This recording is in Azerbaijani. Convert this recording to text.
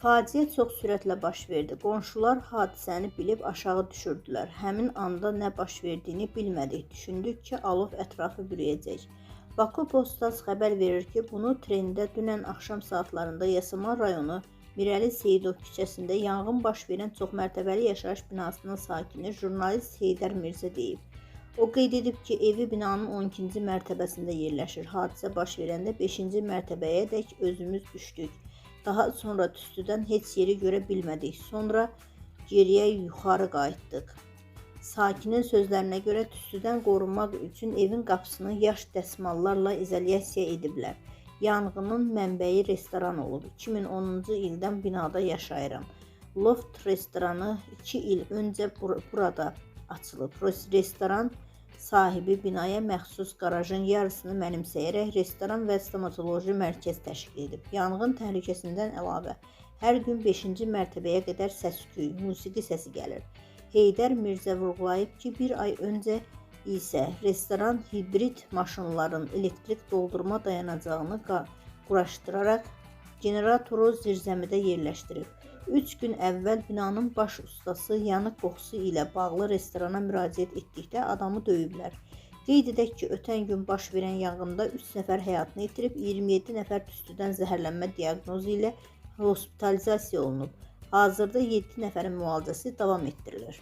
Faciə çox sürətlə baş verdi. Qonşular hadisəni bilib aşağı düşürdülər. Həmin anda nə baş verdiyini bilmədik. Düşündük ki, alov ətrafı bürüyəcək. Baku Postası xəbər verir ki, bunu trendə dünən axşam saatlarında Yasamal rayonu Mirəli Seyidov küçəsində yanğın baş verən çoxmərtəbəli yaşayış binasının sakini jurnalist Heydər Mirzə deyib. O qeyd edib ki, evi binanın 12-ci mərtəbəsində yerləşir. Hadisə baş verəndə 5-ci mərtəbəyə dək özümüz düşdük. Daha sonra tüstüdən heç yeri görə bilmədik. Sonra geriyə yuxarı qayıtdıq. Sakinin sözlərinə görə tüstüdən qorunmaq üçün evin qapısını yaş dəsmallarla izolyasiya ediblər. Yanğının mənbəyi restoran olub. 2010-cu ildən binada yaşayıram. Loft restoranı 2 il öncə burada açılıb. Restoran sahibi binaya məxsus qarajın yarısını mənimsəyərək restoran və stomatoloji mərkəz təşkil edib. Yanğın təhlükəsindən əlavə hər gün 5-ci mərtəbəyə qədər səs-küy, musiqi səsi gəlir. Heydər Mirzə vurğulayıb ki, bir ay öncə isə restoran hibrid maşınların elektrik doldurma dayanacağını quraşdıraraq generatoru zirzəmidə yerləşdirib. 3 gün əvvəl binanın baş ustası yanıq qoxusu ilə bağlı restorana müraciət etdikdə adamı döyüblər. Qeyd edək ki, ötən gün baş verən yanğında 3 nəfər həyatını itirib, 27 nəfər tüstüdən zəhərlənmə diaqnozu ilə hospitalizasiya olunub. Hazırda 7 nəfərin müalicəsi davam etdirilir.